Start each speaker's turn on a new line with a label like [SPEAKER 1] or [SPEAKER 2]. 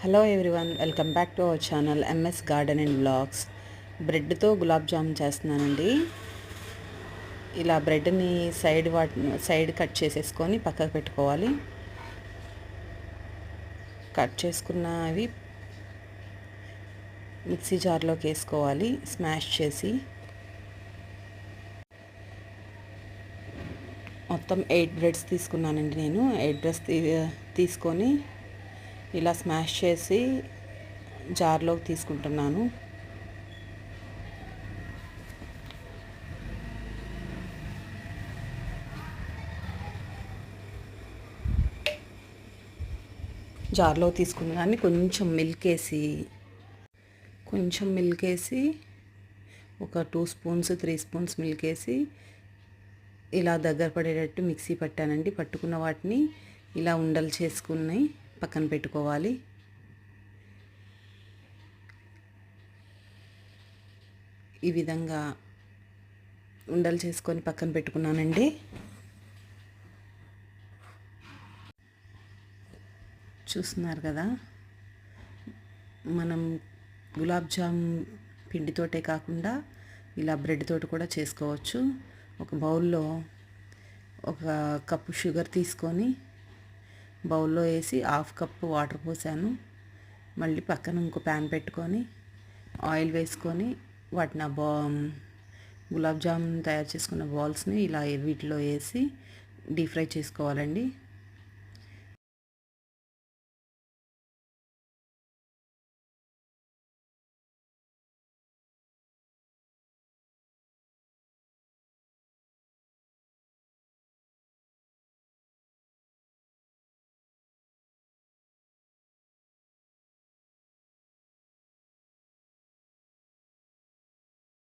[SPEAKER 1] Hello everyone, welcome back to our channel MS garden and vlogs. బ్రెడ్తో గులాబ్ జామున్ చేస్తున్నానండి. ఇలా బ్రెడ్ని side cut చేసేసుకొని పక్కకు పెట్టుకోవాలి. కట్ చేసుకున్నవి మిక్సీ జార్లోకి వేసుకోవాలి, స్మాష్ చేసి. మొత్తం 8 బ్రెడ్స్ తీసుకున్నానండి. నేను 8 బ్రెడ్స్ తీసుకొని ఇలా స్మాష్ చేసి జార్లోకి తీసుకుంటున్నాను. జార్లో తీసుకున్న దాన్ని కొంచెం మిల్క్ వేసి ఒక 2 స్పూన్స్ 3 స్పూన్స్ మిల్క్ వేసి ఇలా దగ్గర పడేటట్టు మిక్సీ పట్టానండి. పట్టుకున్న వాటిని ఇలా ఉండలు చేసుకుని పక్కన పెట్టుకోవాలి. ఈ విధంగా ఉండలు చేసుకొని పక్కన పెట్టుకున్నానండి. చూస్తున్నారు కదా, మనం గులాబ్ జామ్ పిండితోటే కాకుండా ఇలా బ్రెడ్ తోటి కూడా చేసుకోవచ్చు. ఒక బౌల్లో 1 కప్పు షుగర్ తీసుకొని బౌల్లో వేసి 1/2 కప్పు వాటర్ పోసాను. మళ్ళీ పక్కన ఇంకో ప్యాన్ పెట్టుకొని ఆయిల్ వేసుకొని వాటిని గులాబ్ జామున్ తయారు చేసుకున్న బాల్స్ని ఇలా వీటిలో వేసి డీప్ ఫ్రై చేసుకోవాలండి.